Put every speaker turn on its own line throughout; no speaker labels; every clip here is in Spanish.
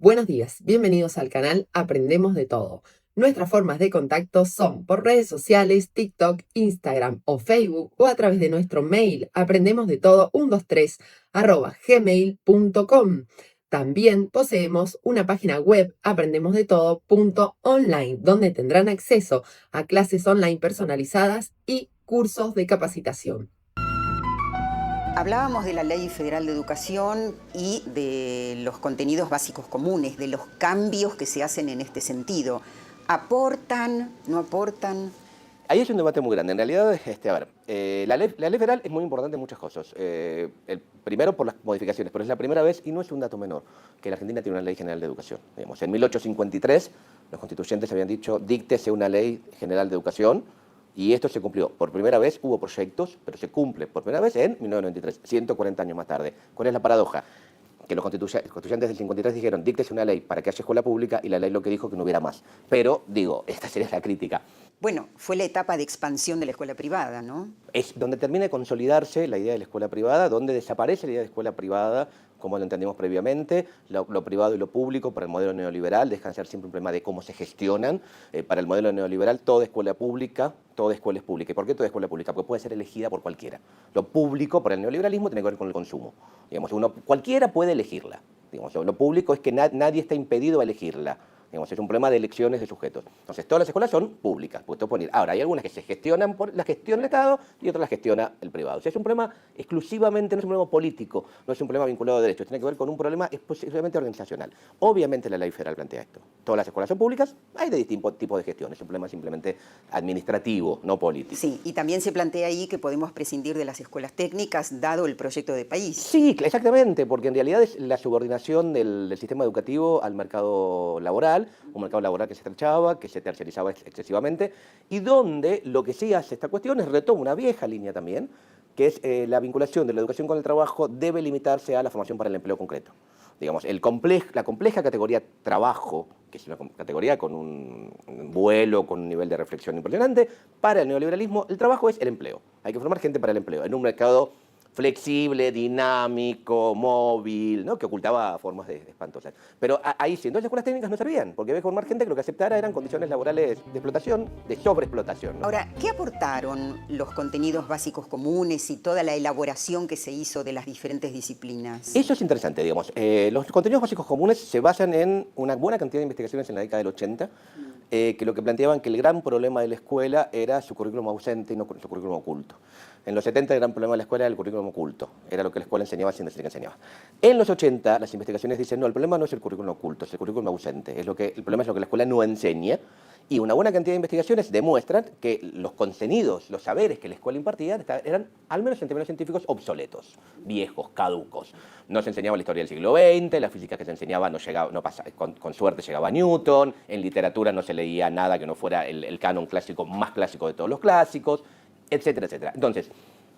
Buenos días, bienvenidos al canal Aprendemos de Todo. Nuestras formas de contacto son por redes sociales, TikTok, Instagram o Facebook o a través de nuestro mail aprendemosdetodo123@gmail.com. También poseemos una página web aprendemosdetodo.online donde tendrán acceso a clases online personalizadas y cursos de capacitación.
Hablábamos de la Ley Federal de Educación y de los contenidos básicos comunes, de los cambios que se hacen en este sentido. ¿Aportan? ¿No aportan?
Ahí es un debate muy grande. En realidad, la ley federal es muy importante en muchas cosas. Primero por las modificaciones, pero es la primera vez, y no es un dato menor, que la Argentina tiene una ley general de educación. Digamos, en 1853 los constituyentes habían dicho, díctese una ley general de educación, y esto se cumplió. Por primera vez hubo proyectos, pero se cumple por primera vez en 1993, 140 años más tarde. ¿Cuál es la paradoja? Que los constituyentes del 53 dijeron, díctese una ley para que haya escuela pública, y la ley lo que dijo que no hubiera más. Pero, digo, esta sería la crítica.
Bueno, fue la etapa de expansión de la escuela privada, ¿no?
Es donde termina de consolidarse la idea de la escuela privada, donde desaparece la idea de escuela privada, como lo entendimos previamente, lo privado y lo público para el modelo neoliberal, dejan de ser siempre un problema de cómo se gestionan. Para el modelo neoliberal, toda escuela pública, toda escuela es pública. ¿Y por qué toda escuela pública? Porque puede ser elegida por cualquiera. Lo público, para el neoliberalismo, tiene que ver con el consumo. Digamos, cualquiera puede elegirla. Digamos, lo público es que nadie está impedido a elegirla. Digamos, es un problema de elecciones de sujetos. Entonces, todas las escuelas son públicas, porque puedo poner. Ahora, hay algunas que se gestionan las gestiona el Estado y otras las gestiona el privado. O sea, es un problema exclusivamente, no es un problema político, no es un problema vinculado a derechos, tiene que ver con un problema exclusivamente organizacional. Obviamente la ley federal plantea esto. Todas las escuelas son públicas, hay de distintos tipos de gestión, es un problema simplemente administrativo, no político.
Sí, y también se plantea ahí que podemos prescindir de las escuelas técnicas, dado el proyecto de país.
Sí, exactamente, porque en realidad es la subordinación del sistema educativo al mercado laboral, un mercado laboral que se estrechaba, que se tercerizaba excesivamente, y donde lo que sí hace esta cuestión es retoma una vieja línea también, que es la vinculación de la educación con el trabajo debe limitarse a la formación para el empleo concreto. Digamos, la compleja categoría trabajo, que es una categoría con un vuelo, con un nivel de reflexión impresionante, para el neoliberalismo el trabajo es el empleo. Hay que formar gente para el empleo, en un mercado flexible, dinámico, móvil, ¿no? Que ocultaba formas de espantosas. Pero ahí sí, entonces las escuelas técnicas no servían, porque había que formar gente que lo que aceptara eran condiciones laborales de explotación, de sobreexplotación, ¿no?
Ahora, ¿qué aportaron los contenidos básicos comunes y toda la elaboración que se hizo de las diferentes disciplinas?
Eso es interesante, digamos. Los contenidos básicos comunes se basan en una buena cantidad de investigaciones en la década del 80, que lo que planteaban que el gran problema de la escuela era su currículum ausente y no su currículum oculto. En los 70 el gran problema de la escuela era el currículum oculto, era lo que la escuela enseñaba sin decir que enseñaba. En los 80 las investigaciones dicen, no, el problema no es el currículum oculto, es el currículum ausente, el problema es lo que la escuela no enseña, y una buena cantidad de investigaciones demuestran que los contenidos, los saberes que la escuela impartía eran, al menos en términos científicos, obsoletos, viejos, caducos. No se enseñaba la historia del siglo XX, la física que se enseñaba con suerte llegaba a Newton, en literatura no se leía nada que no fuera el canon clásico más clásico de todos los clásicos, etcétera, etcétera. Entonces,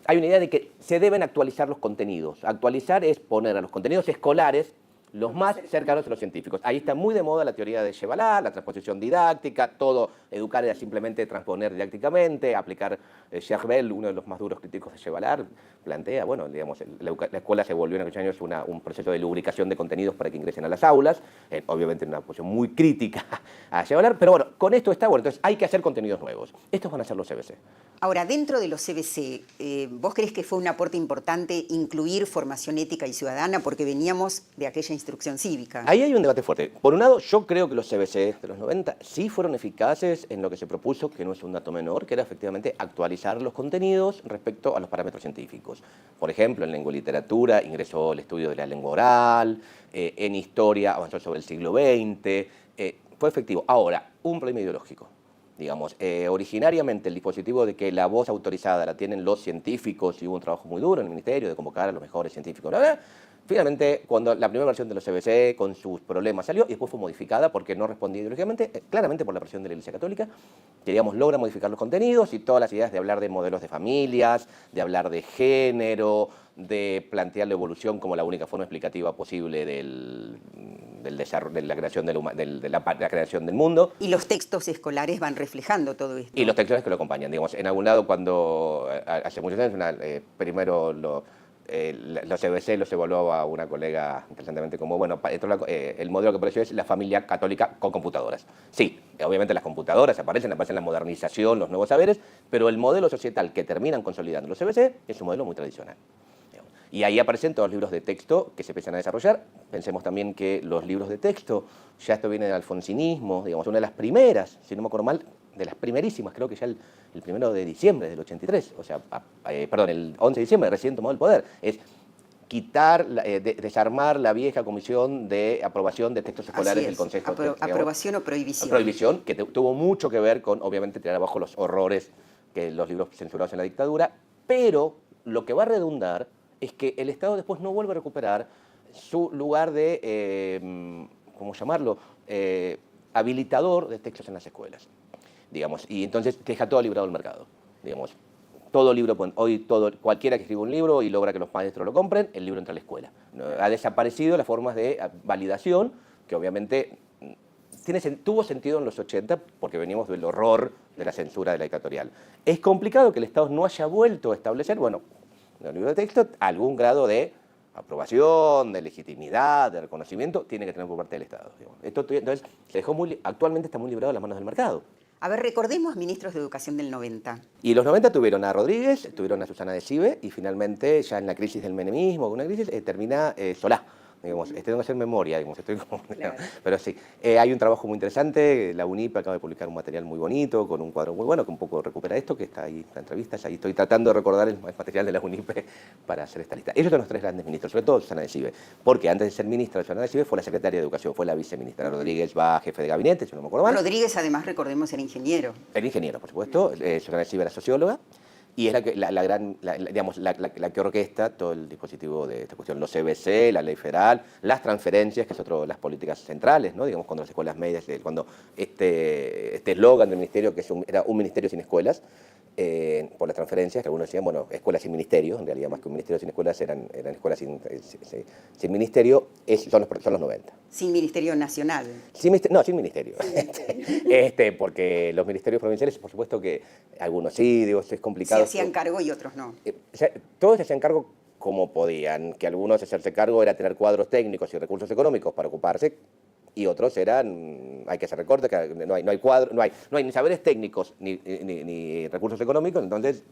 hay una idea de que se deben actualizar los contenidos. Actualizar es poner a los contenidos escolares los más cercanos a los científicos. Ahí está muy de moda la teoría de Chevalard, la transposición didáctica, todo, educar era simplemente transponer didácticamente, aplicar Chervel, uno de los más duros críticos de Chevalard, plantea, bueno, digamos, la escuela se volvió en aquellos años un proceso de lubricación de contenidos para que ingresen a las aulas, obviamente en una posición muy crítica a Chevalard, pero bueno, con esto está bueno, entonces hay que hacer contenidos nuevos. Estos van a ser los CBC.
Ahora, dentro de los CBC, ¿vos crees que fue un aporte importante incluir formación ética y ciudadana? Porque veníamos de aquella instrucción cívica.
Ahí hay un debate fuerte. Por un lado, yo creo que los CBC de los 90 sí fueron eficaces en lo que se propuso, que no es un dato menor, que era efectivamente actualizar los contenidos respecto a los parámetros científicos. Por ejemplo, en lengua y literatura ingresó el estudio de la lengua oral, en historia avanzó sobre el siglo XX, fue efectivo. Ahora, un problema ideológico. Digamos, originariamente el dispositivo de que la voz autorizada la tienen los científicos, y hubo un trabajo muy duro en el ministerio de convocar a los mejores científicos, finalmente, cuando la primera versión de los CBC con sus problemas salió y después fue modificada porque no respondía ideológicamente, claramente por la presión de la Iglesia Católica, que digamos logra modificar los contenidos y todas las ideas de hablar de modelos de familias, de hablar de género, de plantear la evolución como la única forma explicativa posible del desarrollo, de la creación la creación del mundo.
Y los textos escolares van reflejando todo esto.
Y los textos que lo acompañan. Digamos, en algún lado, cuando hace muchos años, primero los CBC los evaluaba una colega interesantemente como, bueno, el modelo que apareció es la familia católica con computadoras. Sí, obviamente las computadoras aparecen la modernización, los nuevos saberes, pero el modelo societal que terminan consolidando los CBC es un modelo muy tradicional. Y ahí aparecen todos los libros de texto que se empiezan a desarrollar. Pensemos también que los libros de texto, ya esto viene del alfonsinismo, digamos, una de las primeras, si no me acuerdo mal, de las primerísimas, creo que ya el 1 de diciembre del 83, o sea, perdón, el 11 de diciembre recién tomó el poder, es quitar, desarmar la vieja comisión de aprobación de textos escolares del Consejo.
Aprobación o prohibición.
Prohibición, que tuvo mucho que ver con, obviamente, tirar abajo los horrores que los libros censurados en la dictadura, pero lo que va a redundar es que el Estado después no vuelve a recuperar su lugar de, ¿cómo llamarlo?, habilitador de textos en las escuelas, digamos, y entonces deja todo librado al mercado, digamos. Todo libro, cualquiera que escriba un libro y logra que los maestros lo compren, el libro entra a la escuela. Ha desaparecido las formas de validación, que obviamente tuvo sentido en los 80, porque veníamos del horror de la censura de la dictatorial. Es complicado que el Estado no haya vuelto a establecer, bueno, en el libro de texto, algún grado de aprobación, de legitimidad, de reconocimiento, tiene que tener por parte del Estado. Esto, entonces, actualmente está muy librado a las manos del mercado.
A ver, recordemos ministros de educación del 90.
Y los 90 tuvieron a Rodríguez, tuvieron a Susana de Cive, y finalmente, ya en la crisis del menemismo, una crisis, termina Solá. Digamos, tengo que hacer memoria, digamos, claro. Pero sí, hay un trabajo muy interesante, la UNIP acaba de publicar un material muy bonito, con un cuadro muy bueno, que un poco recupera esto, que está ahí, la entrevista, ahí estoy tratando de recordar el material de la UNIP para hacer esta lista. Ellos son los tres grandes ministros, sobre todo Susana de Cive, porque antes de ser ministra, Susana de Cive fue la secretaria de Educación, fue la viceministra. Rodríguez va jefe de gabinete, si no me acuerdo mal.
Rodríguez, además, recordemos, era ingeniero.
Era ingeniero, por supuesto, Susana de Cive era socióloga, y es la que orquesta todo el dispositivo de esta cuestión, los CBC, la ley federal, las transferencias, que es otro de las políticas centrales, ¿no? Digamos, cuando las escuelas medias, cuando este eslogan del ministerio, que era un ministerio sin escuelas, por las transferencias, que algunos decían, bueno, escuelas sin ministerio, en realidad más que un ministerio sin escuelas, eran escuelas sin ministerio, son los 90.
Sin ministerio nacional.
Sin ministerio. Porque los ministerios provinciales, por supuesto que algunos sí, digo, es complicado.
Se hacían cargo y otros no.
Todos se hacían cargo como podían, que algunos hacerse cargo era tener cuadros técnicos y recursos económicos para ocuparse, y otros eran, hay que hacer recortes, que no hay cuadros, no hay ni saberes técnicos ni recursos económicos, entonces,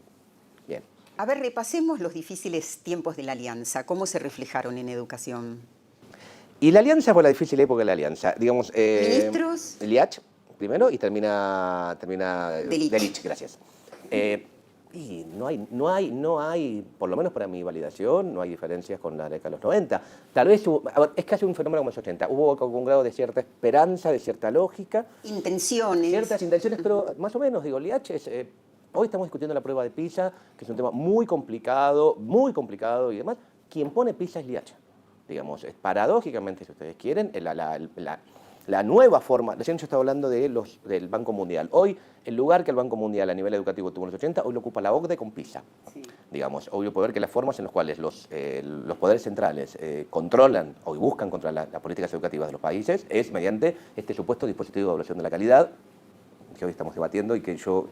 bien.
A ver, repasemos los difíciles tiempos de la Alianza, ¿cómo se reflejaron en educación?
Y la Alianza fue la difícil época de la Alianza, digamos.
¿Ministros?
Liach, primero, y termina Delich, gracias. Y no hay, por lo menos para mi validación, no hay diferencias con la década de los 90. Tal vez es casi un fenómeno como los 80. Hubo un grado de cierta esperanza, de cierta lógica.
Intenciones.
Ciertas intenciones, pero más o menos, digo, Liach es... hoy estamos discutiendo la prueba de PISA, que es un tema muy complicado y demás. Quien pone PISA es Liach. Digamos, paradójicamente, si ustedes quieren, la nueva forma, recién yo estaba hablando del Banco Mundial. Hoy, el lugar que el Banco Mundial a nivel educativo tuvo en los 80, hoy lo ocupa la OCDE con PISA. Sí. Digamos, hoy puede ver que las formas en las cuales los poderes centrales controlan o buscan controlar las políticas educativas de los países es mediante este supuesto dispositivo de evaluación de la calidad que hoy estamos debatiendo y que yo,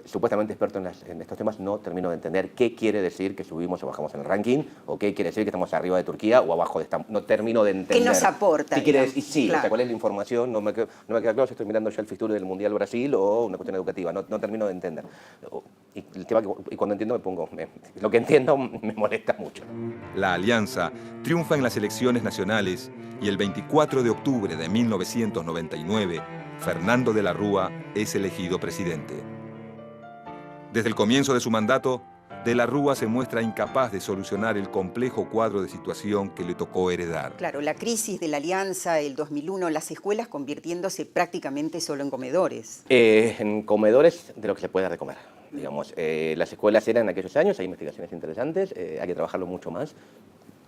supuestamente experto en estos temas, no termino de entender qué quiere decir que subimos o bajamos en el ranking, o qué quiere decir que estamos arriba de Turquía o abajo de esta. No termino de entender.
¿Qué nos aporta?
¿Qué quiere decir? Sí,
claro.
O sea, ¿cuál es la información? No me queda claro si estoy mirando ya el fixture del Mundial Brasil o una cuestión educativa. No termino de entender. Y cuando entiendo lo que entiendo me molesta mucho.
La Alianza triunfa en las elecciones nacionales y el 24 de octubre de 1999, Fernando de la Rúa es elegido presidente. Desde el comienzo de su mandato, de la Rúa se muestra incapaz de solucionar el complejo cuadro de situación que le tocó heredar.
Claro, la crisis de la Alianza, el 2001, las escuelas convirtiéndose prácticamente solo en comedores.
En comedores de lo que se puede de comer. Digamos, las escuelas eran en aquellos años, hay investigaciones interesantes, hay que trabajarlo mucho más,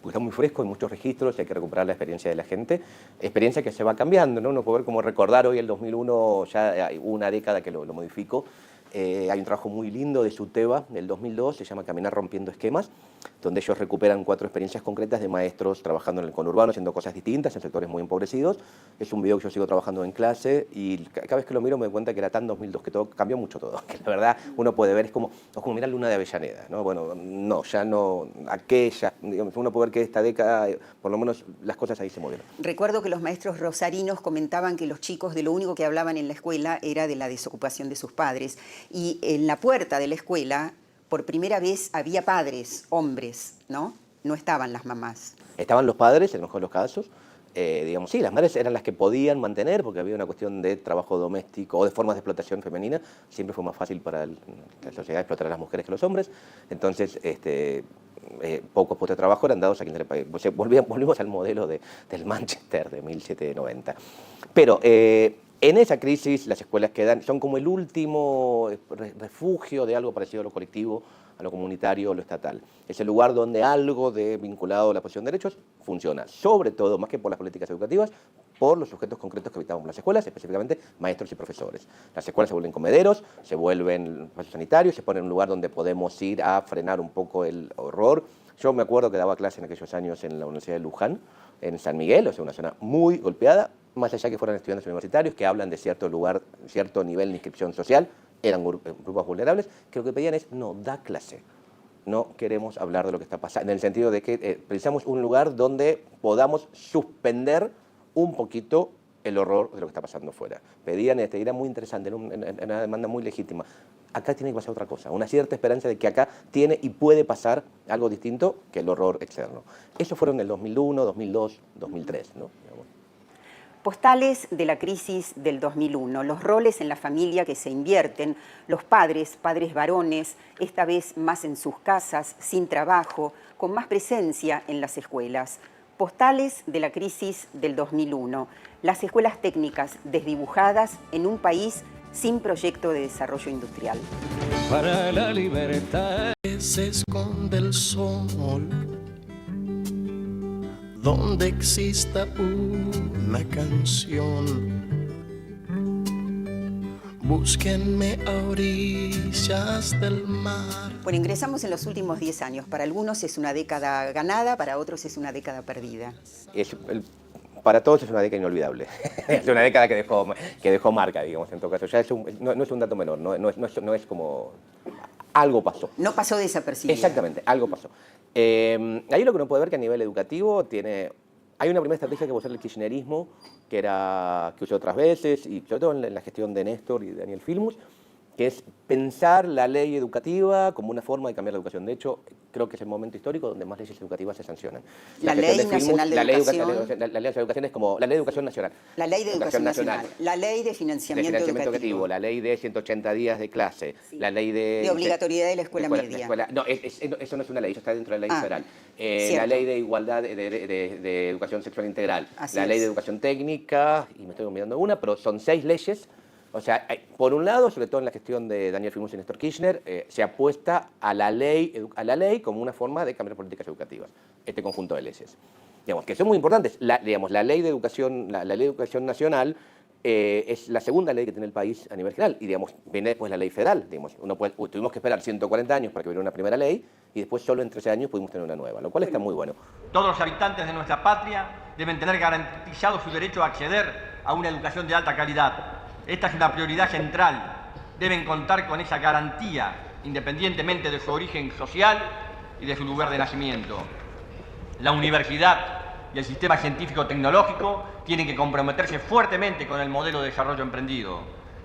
porque está muy fresco, hay muchos registros y hay que recuperar la experiencia de la gente, experiencia que se va cambiando, ¿no? Uno puede ver cómo recordar hoy el 2001, ya hay una década que lo modificó. Hay un trabajo muy lindo de SUTEBA del 2002, se llama Caminar rompiendo esquemas, donde ellos recuperan 4 experiencias concretas de maestros trabajando en el conurbano, haciendo cosas distintas en sectores muy empobrecidos. Es un video que yo sigo trabajando en clase y cada vez que lo miro me doy cuenta que era tan 2002, que todo cambió mucho todo, que la verdad uno puede ver, es como mirar Luna de Avellaneda, ¿no? Bueno, no, ya no, aquella, digamos, uno puede ver que esta década, por lo menos las cosas ahí se movieron.
Recuerdo que los maestros rosarinos comentaban que los chicos de lo único que hablaban en la escuela era de la desocupación de sus padres, y en la puerta de la escuela por primera vez había padres, hombres, ¿no? No estaban las mamás.
Estaban los padres, en el mejor de los casos. Digamos, sí, las madres eran las que podían mantener, porque había una cuestión de trabajo doméstico o de formas de explotación femenina. Siempre fue más fácil para la sociedad explotar a las mujeres que a los hombres. Entonces, pocos puestos de trabajo eran dados a quienes le pagaban. Volvimos al modelo del Manchester de 1790. Pero en esa crisis las escuelas son como el último refugio de algo parecido a lo colectivo, a lo comunitario, a lo estatal. Es el lugar donde algo vinculado a la posición de derechos funciona, sobre todo, más que por las políticas educativas, por los sujetos concretos que habitamos las escuelas, específicamente maestros y profesores. Las escuelas se vuelven comederos, se vuelven espacios sanitarios, se ponen en un lugar donde podemos ir a frenar un poco el horror. Yo me acuerdo que daba clase en aquellos años en la Universidad de Luján, en San Miguel, o sea, una zona muy golpeada, más allá que fueran estudiantes universitarios que hablan de cierto lugar, cierto nivel de inscripción social, eran grupos vulnerables, que lo que pedían es, no, da clase. No queremos hablar de lo que está pasando, en el sentido de que precisamos un lugar donde podamos suspender un poquito el horror de lo que está pasando fuera. Pedían, era muy interesante, era una demanda muy legítima. Acá tiene que pasar otra cosa, una cierta esperanza de que acá tiene y puede pasar algo distinto que el horror externo. Eso fueron en el 2001, 2002, 2003, ¿no?
Postales de la crisis del 2001, los roles en la familia que se invierten, los padres varones, esta vez más en sus casas, sin trabajo, con más presencia en las escuelas. Postales de la crisis del 2001, las escuelas técnicas desdibujadas en un país sin proyecto de desarrollo industrial.
Para la libertad se esconde el sol, donde exista una canción. Búsquenme a orillas del mar.
Bueno, ingresamos en los últimos 10 años. Para algunos es una década ganada, para otros es una década perdida.
Para todos es una década inolvidable. Es una década que dejó marca, digamos, en todo caso. Ya no es un dato menor, no es como... Algo pasó.
No pasó desapercibido.
Exactamente, algo pasó. Ahí lo que uno puede ver que a nivel educativo hay una primera estrategia que usó el kirchnerismo, que usó otras veces, y sobre todo en la gestión de Néstor y de Daniel Filmus, que es pensar la ley educativa como una forma de cambiar la educación. De hecho, creo que es el momento histórico donde más leyes educativas se sancionan.
La Ley Nacional de Educación.
La ley de educación es como la ley de educación nacional.
La ley de educación nacional. La ley de financiamiento educativo.
La ley de 180 días de clase.
Sí.
La ley de
obligatoriedad de la escuela media.
No, eso no es una ley, eso está dentro de la ley federal. La ley de igualdad de educación sexual integral. La ley de educación técnica, y me estoy olvidando una, pero son 6 leyes. O sea, por un lado, sobre todo en la gestión de Daniel Filmus y Néstor Kirchner, se apuesta a la ley como una forma de cambiar políticas educativas, este conjunto de leyes. Digamos, que son muy importantes. La ley de educación, la ley de educación nacional es la segunda ley que tiene el país a nivel general, y digamos, viene después la ley federal. Digamos, tuvimos que esperar 140 años para que hubiera una primera ley, y después solo en 13 años pudimos tener una nueva, lo cual está muy bueno.
Todos los habitantes de nuestra patria deben tener garantizado su derecho a acceder a una educación de alta calidad. Esta es una prioridad central. Deben contar con esa garantía, independientemente de su origen social y de su lugar de nacimiento. La universidad y el sistema científico-tecnológico tienen que comprometerse fuertemente con el modelo de desarrollo emprendido.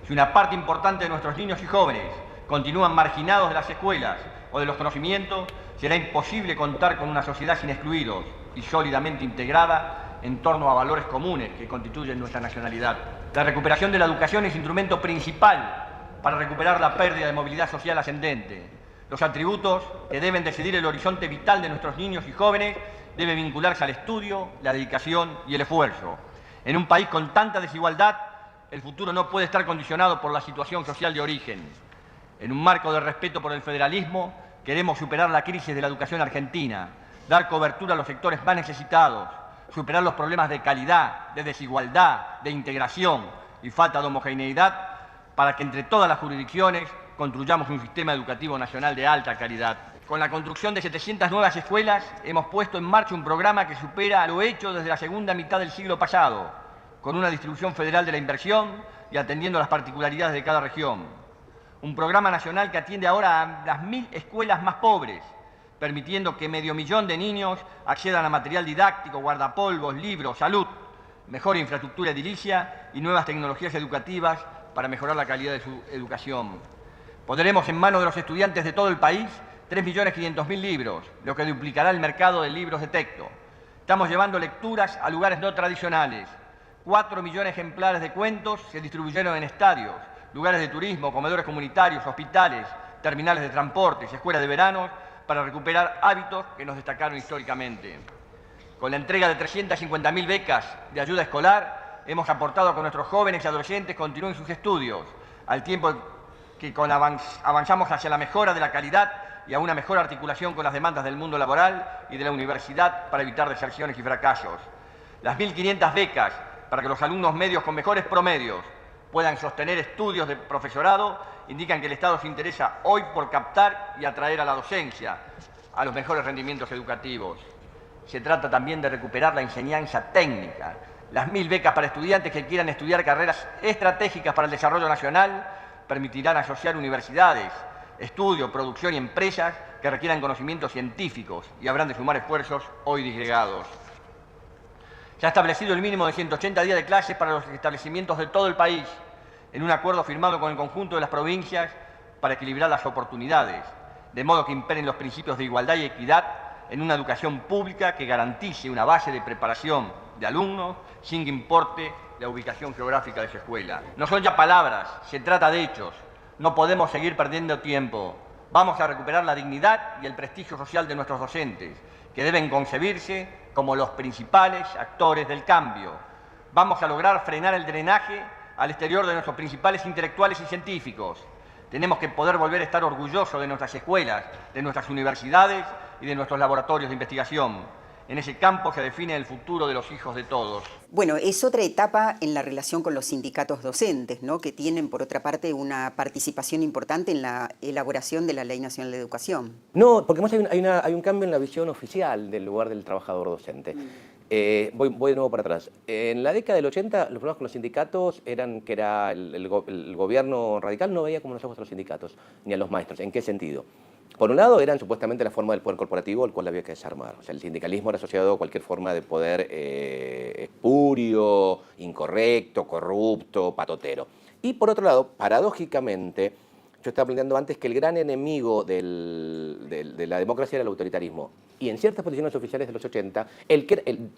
Si una parte importante de nuestros niños y jóvenes continúan marginados de las escuelas o de los conocimientos, será imposible contar con una sociedad sin excluidos y sólidamente integrada en torno a valores comunes que constituyen nuestra nacionalidad. La recuperación de la educación es instrumento principal para recuperar la pérdida de movilidad social ascendente. Los atributos que deben decidir el horizonte vital de nuestros niños y jóvenes deben vincularse al estudio, la dedicación y el esfuerzo. En un país con tanta desigualdad, el futuro no puede estar condicionado por la situación social de origen. En un marco de respeto por el federalismo, queremos superar la crisis de la educación argentina, dar cobertura a los sectores más necesitados, superar los problemas de calidad, de desigualdad, de integración y falta de homogeneidad, para que entre todas las jurisdicciones construyamos un sistema educativo nacional de alta calidad. Con la construcción de 700 nuevas escuelas, hemos puesto en marcha un programa que supera lo hecho desde la segunda mitad del siglo pasado, con una distribución federal de la inversión y atendiendo las particularidades de cada región. Un programa nacional que atiende ahora a las 1000 escuelas más pobres, permitiendo que 500.000 de niños accedan a material didáctico, guardapolvos, libros, salud, mejor infraestructura edilicia y nuevas tecnologías educativas para mejorar la calidad de su educación. Pondremos en manos de los estudiantes de todo el país 3.500.000 libros, lo que duplicará el mercado de libros de texto. Estamos llevando lecturas a lugares no tradicionales. 4 millones de ejemplares de cuentos se distribuyeron en estadios, lugares de turismo, comedores comunitarios, hospitales, terminales de transportes, escuelas de verano, para recuperar hábitos que nos destacaron históricamente. Con la entrega de 350.000 becas de ayuda escolar, hemos aportado a que nuestros jóvenes y adolescentes continúen sus estudios, al tiempo que avanzamos hacia la mejora de la calidad y a una mejor articulación con las demandas del mundo laboral y de la universidad para evitar deserciones y fracasos. Las 1.500 becas para que los alumnos medios con mejores promedios puedan sostener estudios de profesorado indican que el Estado se interesa hoy por captar y atraer a la docencia a los mejores rendimientos educativos. Se trata también de recuperar la enseñanza técnica. Las 1.000 becas para estudiantes que quieran estudiar carreras estratégicas para el desarrollo nacional permitirán asociar universidades, estudio, producción y empresas que requieran conocimientos científicos y habrán de sumar esfuerzos hoy disgregados. Se ha establecido el mínimo de 180 días de clases para los establecimientos de todo el país, en un acuerdo firmado con el conjunto de las provincias para equilibrar las oportunidades, de modo que imperen los principios de igualdad y equidad en una educación pública que garantice una base de preparación de alumnos sin que importe la ubicación geográfica de su escuela. No son ya palabras, se trata de hechos. No podemos seguir perdiendo tiempo. Vamos a recuperar la dignidad y el prestigio social de nuestros docentes, que deben concebirse como los principales actores del cambio. Vamos a lograr frenar el drenaje al exterior de nuestros principales intelectuales y científicos. Tenemos que poder volver a estar orgullosos de nuestras escuelas, de nuestras universidades y de nuestros laboratorios de investigación. En ese campo se define el futuro de los hijos de todos.
Bueno, es otra etapa en la relación con los sindicatos docentes, ¿no?, que tienen, por otra parte, una participación importante en la elaboración de la Ley Nacional de Educación.
No, porque además hay un cambio en la visión oficial del lugar del trabajador docente. Voy de nuevo para atrás. En la década del 80, los problemas con los sindicatos eran que el gobierno radical no veía como los ojos a los sindicatos, ni a los maestros. ¿En qué sentido? Por un lado, eran supuestamente la forma del poder corporativo, el cual había que desarmar. O sea, el sindicalismo era asociado a cualquier forma de poder espurio, incorrecto, corrupto, patotero. Y por otro lado, paradójicamente, yo estaba planteando antes que el gran enemigo de la democracia era el autoritarismo. Y en ciertas posiciones oficiales de los 80,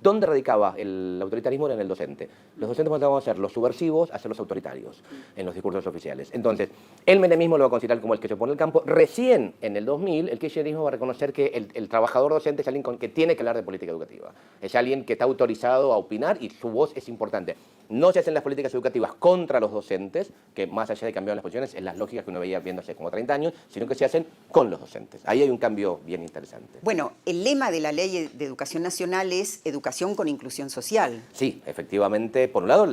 ¿dónde radicaba el autoritarismo? Era en el docente. Los docentes pasaban a ser los subversivos a ser los autoritarios en los discursos oficiales. Entonces, el menemismo lo va a considerar como el que se pone al campo. Recién, en el 2000, el kirchnerismo va a reconocer que el trabajador docente es alguien que tiene que hablar de política educativa. Es alguien que está autorizado a opinar y su voz es importante. No se hacen las políticas educativas contra los docentes, que más allá de cambiar las posiciones, es las lógicas que uno veía viendo hace como 30 años, sino que se hacen con los docentes. Ahí hay un cambio bien interesante.
Bueno, el lema de la Ley de Educación Nacional es educación con inclusión social.
Sí, efectivamente, por un lado,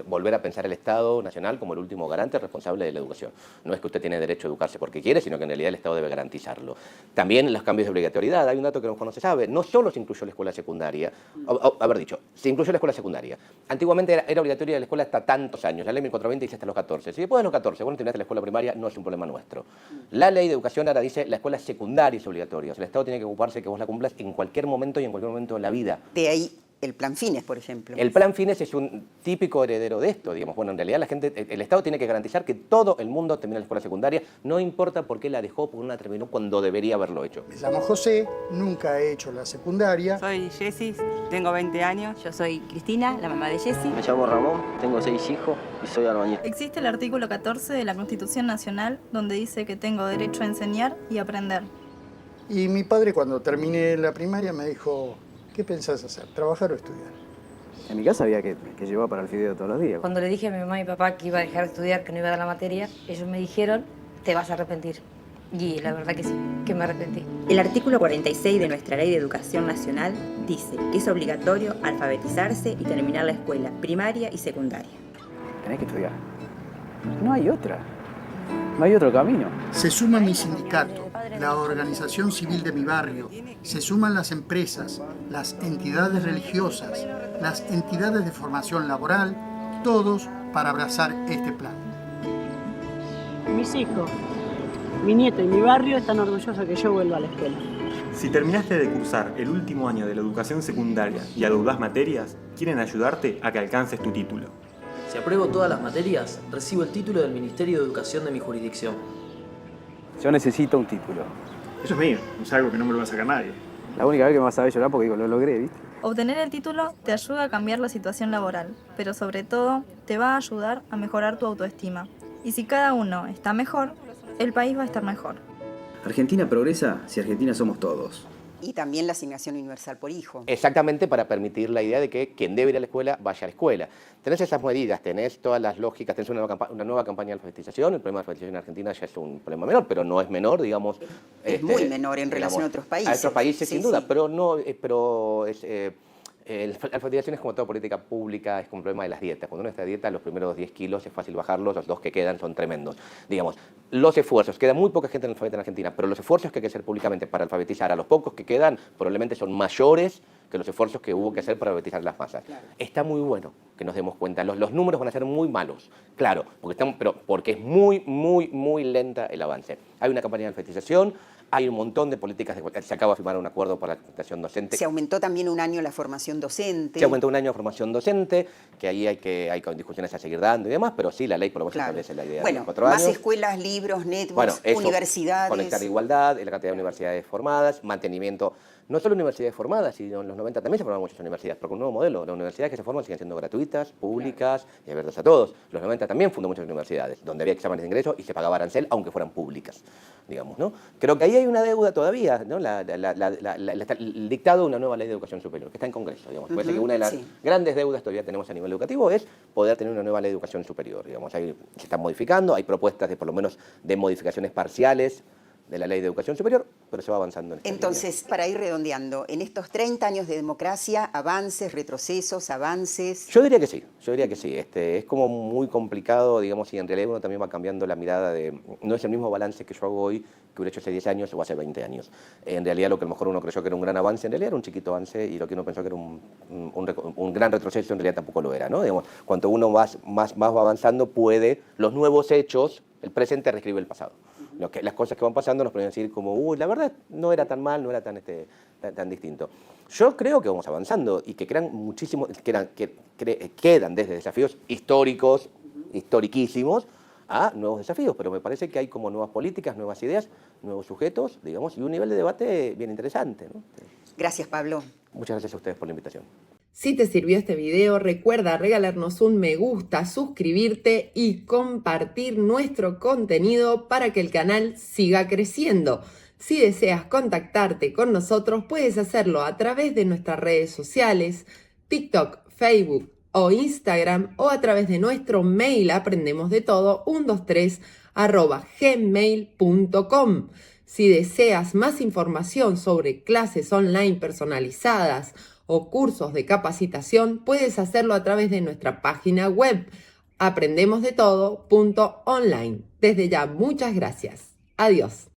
volver a pensar el Estado Nacional como el último garante responsable de la educación. No es que usted tiene derecho a educarse porque quiere, sino que en realidad el Estado debe garantizarlo. También los cambios de obligatoriedad. Hay un dato que a lo mejor no se sabe. No solo se incluyó la escuela secundaria, se incluyó la escuela secundaria. Antiguamente era obligatoria la escuela hasta tantos años. La ley 1420 dice hasta los 14. Si después de los 14, bueno, terminaste la escuela primaria, no es un problema nuestro. La ley de educación ahora dice la escuela secundaria es obligatoria. O sea, el Estado tiene que ocuparse de que vos la cumplas en cualquier momento y en cualquier momento de la vida.
De ahí el Plan Fines, por ejemplo.
El Plan Fines es un típico heredero de esto, digamos. Bueno, en realidad el Estado tiene que garantizar que todo el mundo termine la escuela secundaria, no importa por qué la dejó, porque no la terminó cuando debería haberlo hecho.
Me llamo José, nunca he hecho la secundaria.
Soy Jessy, tengo 20 años.
Yo soy Cristina, la mamá de Jessy.
Me llamo Ramón, tengo 6 hijos y soy albañil.
Existe el artículo 14 de la Constitución Nacional donde dice que tengo derecho a enseñar y aprender.
Y mi padre, cuando terminé la primaria, me dijo: ¿qué pensás hacer? ¿Trabajar o estudiar?
En mi casa había que llevar para el fideo todos los días.
Cuando le dije a mi mamá y papá que iba a dejar de estudiar, que no iba a dar la materia, ellos me dijeron: te vas a arrepentir. Y la verdad que sí, que me arrepentí.
El artículo 46 de nuestra Ley de Educación Nacional dice que es obligatorio alfabetizarse y terminar la escuela primaria y secundaria.
Tenés que estudiar. No hay otra. No hay otro camino.
Se suma mi sindicato, la organización civil de mi barrio, se suman las empresas, las entidades religiosas, las entidades de formación laboral, todos para abrazar este plan.
Mis hijos, mi nieto y mi barrio están orgullosos que yo vuelva a la escuela.
Si terminaste de cursar el último año de la educación secundaria y adeudás materias, quieren ayudarte a que alcances tu título.
Si apruebo todas las materias, recibo el título del Ministerio de Educación de mi jurisdicción.
Yo necesito un título.
Eso es mío, no es algo que no me lo va a sacar nadie.
La única vez que me vas a ver llorar porque digo, lo logré, ¿viste?
Obtener el título te ayuda a cambiar la situación laboral, pero sobre todo te va a ayudar a mejorar tu autoestima. Y si cada uno está mejor, el país va a estar mejor.
Argentina progresa si Argentina somos todos.
Y también la asignación universal por hijo.
Exactamente, para permitir la idea de que quien debe ir a la escuela vaya a la escuela. Tenés esas medidas, tenés todas las lógicas, tenés una nueva campaña de alfabetización. El problema de alfabetización en Argentina ya es un problema menor, pero no es menor, digamos.
Es muy menor en relación a otros países.
A otros países,
Sí,
sin duda,
sí.
pero no, la alfabetización es como toda política pública, es como el problema de las dietas. Cuando uno está a dieta, los primeros 10 kilos es fácil bajarlos, los 2 que quedan son tremendos. Digamos, los esfuerzos, queda muy poca gente analfabeta en Argentina, pero los esfuerzos que hay que hacer públicamente para alfabetizar a los pocos que quedan probablemente son mayores que los esfuerzos que hubo que hacer para alfabetizar a las masas. Claro. Está muy bueno que nos demos cuenta. Los números van a ser muy malos, claro, porque es muy lenta el avance. Hay una campaña de alfabetización, hay un montón de políticas, se acaba de firmar un acuerdo para la capacitación docente.
Se aumentó también un año la formación docente.
Se aumentó un año de formación docente, que ahí hay discusiones a seguir dando y demás, pero sí, la ley por lo menos establece la idea de los 4 años.
Más escuelas, libros, netbooks, universidades.
Conectar igualdad, la cantidad de universidades formadas, mantenimiento, no solo universidades formadas, sino en los 90 también se formaban muchas universidades, pero con un nuevo modelo. Las universidades que se forman siguen siendo gratuitas, públicas y abiertas a todos. Los 90 también fundó muchas universidades, donde había exámenes de ingreso y se pagaba arancel, aunque fueran públicas, digamos, ¿no? Creo que ahí hay una deuda todavía, ¿no? El dictado de una nueva ley de educación superior, que está en Congreso, digamos. Parece que una de las grandes deudas todavía tenemos a nivel educativo es poder tener una nueva ley de educación superior, digamos. Ahí se están modificando, hay propuestas de por lo menos de modificaciones parciales de la ley de educación superior, pero se va avanzando en esta
Entonces,
línea.
para ir redondeando, en estos 30 años de democracia, avances, retrocesos, avances...
Yo diría que sí. Es como muy complicado, digamos, y en realidad uno también va cambiando la mirada de... No es el mismo balance que yo hago hoy que hubiera hecho hace 10 años o hace 20 años. En realidad lo que a lo mejor uno creyó que era un gran avance, en realidad era un chiquito avance, y lo que uno pensó que era un gran retroceso, en realidad tampoco lo era, ¿no? Digamos, cuanto uno más va avanzando, los nuevos hechos, el presente reescribe el pasado. Las cosas que van pasando nos pueden decir como, la verdad no era tan mal, no era tan distinto. Yo creo que vamos avanzando y que quedan desde desafíos históricos, historiquísimos, a nuevos desafíos, pero me parece que hay como nuevas políticas, nuevas ideas, nuevos sujetos, digamos, y un nivel de debate bien interesante, ¿no?
Gracias, Pablo.
Muchas gracias a ustedes por la invitación.
Si te sirvió este video, recuerda regalarnos un me gusta, suscribirte y compartir nuestro contenido para que el canal siga creciendo. Si deseas contactarte con nosotros, puedes hacerlo a través de nuestras redes sociales, TikTok, Facebook o Instagram, o a través de nuestro mail aprendemosdetodo123@gmail.com. Si deseas más información sobre clases online personalizadas o cursos de capacitación, puedes hacerlo a través de nuestra página web aprendemosdetodo.online. Desde ya, muchas gracias. Adiós.